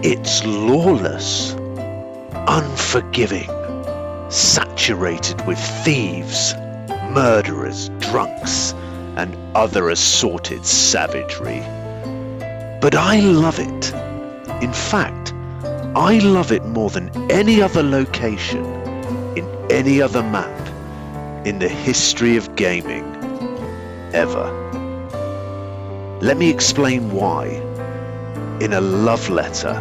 It's lawless, unforgiving, saturated with thieves, murderers, drunks, and other assorted savagery. But I love it. In fact, I love it more than any other location in any other map in the history of gaming ever. Let me explain why in a love letter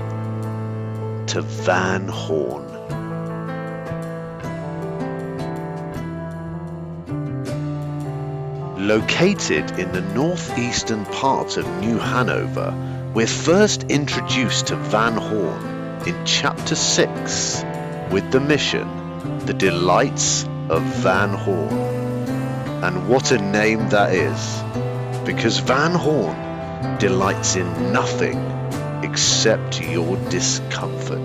to Van Horn. Located in the northeastern part of New Hanover, we're first introduced to Van Horn in Chapter 6 with the mission, The Delights of Van Horn. And what a name that is, because Van Horn delights in nothing except your discomfort.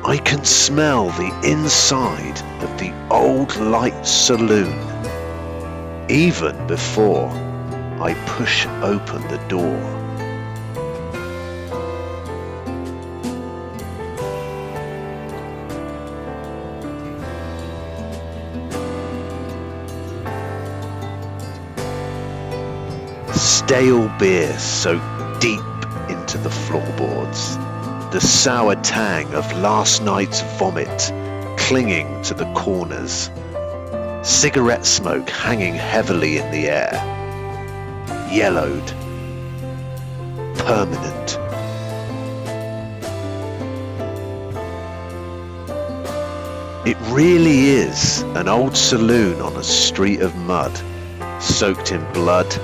I can smell the inside of the old light saloon, even before I push open the door. Stale beer soaked deep into the floorboards. The sour tang of last night's vomit clinging to the corners. Cigarette smoke hanging heavily in the air. Yellowed. Permanent. It really is an old saloon on a street of mud, soaked in blood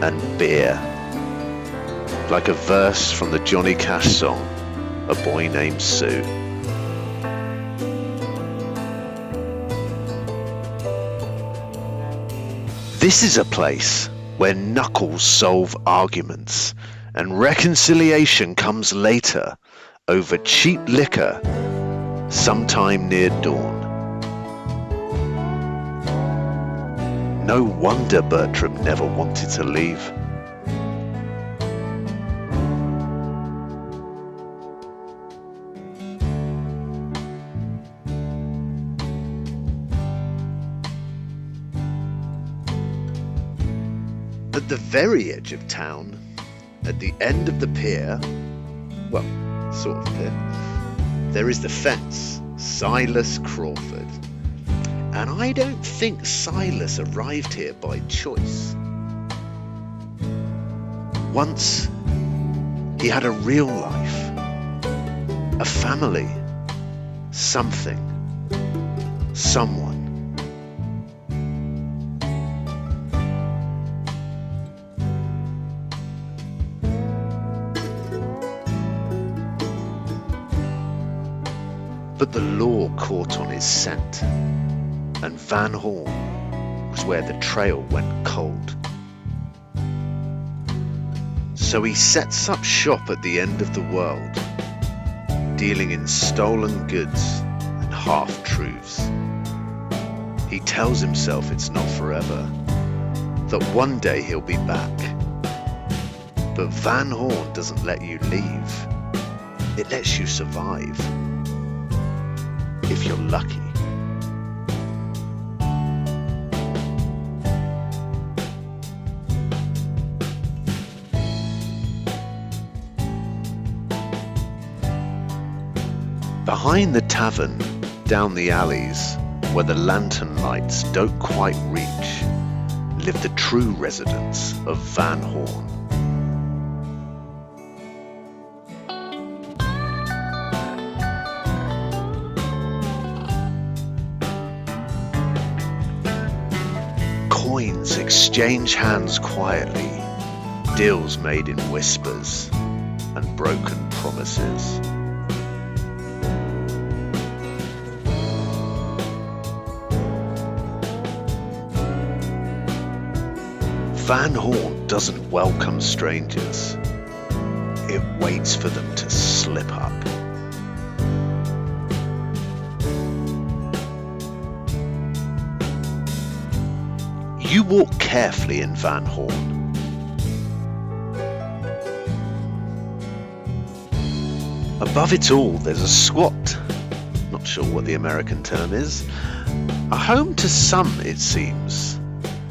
and beer. Like a verse from the Johnny Cash song, A Boy Named Sue. This is a place where knuckles solve arguments and reconciliation comes later over cheap liquor sometime near dawn. No wonder Bertram never wanted to leave. At the very edge of town, at the end of the pier, well, sort of pier, there is the fence, Silas Crawford. And I don't think Silas arrived here by choice. Once, he had a real life, a family, something, someone. But the law caught on his scent, and Van Horn was where the trail went cold. So he sets up shop at the end of the world, dealing in stolen goods and half-truths. He tells himself it's not forever, that one day he'll be back. But Van Horn doesn't let you leave. It lets you survive. If you're lucky. Behind the tavern, down the alleys, where the lantern lights don't quite reach, live the true residents of Van Horn. Coins exchange hands quietly, deals made in whispers and broken promises. Van Horn doesn't welcome strangers. It waits for them to slip up. You walk carefully in Van Horn. Above it all, there's a squat, not sure what the American term is, a home to some, it seems.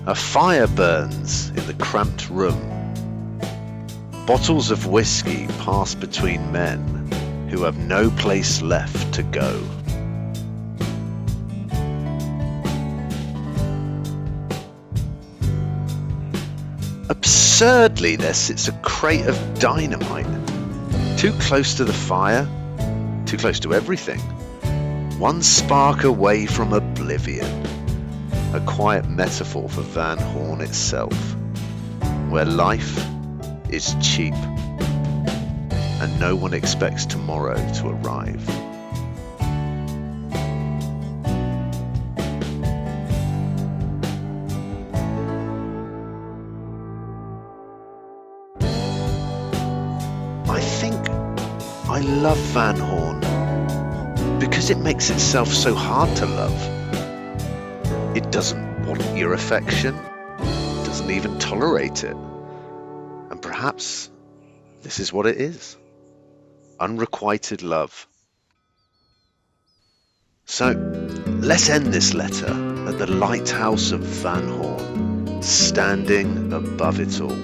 A fire burns in the cramped room. Bottles of whiskey pass between men who have no place left to go. Absurdly, there sits a crate of dynamite. Too close to the fire, too close to everything. One spark away from oblivion. A quiet metaphor for Van Horn itself, where life is cheap and no one expects tomorrow to arrive. I think I love Van Horn because it makes itself so hard to love. It doesn't want your affection, it doesn't even tolerate it. And perhaps this is what it is. Unrequited love. So let's end this letter at the lighthouse of Van Horn, standing above it all,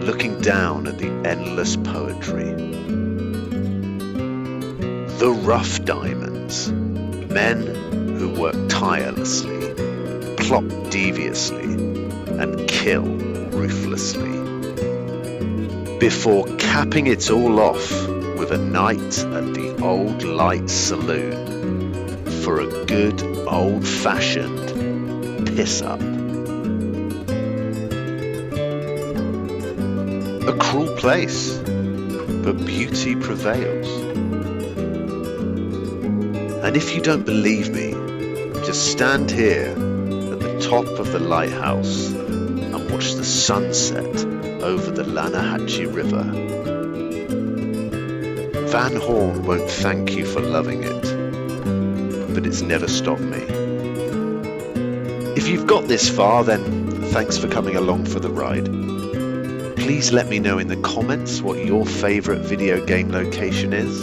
looking down at the endless poetry. The rough diamonds, men who work tirelessly, plot deviously, and kill ruthlessly, before capping it all off with a night at the Old Light Saloon for a good old-fashioned piss-up. A cruel place, but beauty prevails. And if you don't believe me, just stand here at the top of the lighthouse and watch the sunset over the Lanahatchee River. Van Horn won't thank you for loving it, but it's never stopped me. If you've got this far, then thanks for coming along for the ride. Please let me know in the comments what your favourite video game location is.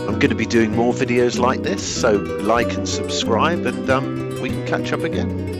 I'm going to be doing more videos like this, so like and subscribe, and we can catch up again.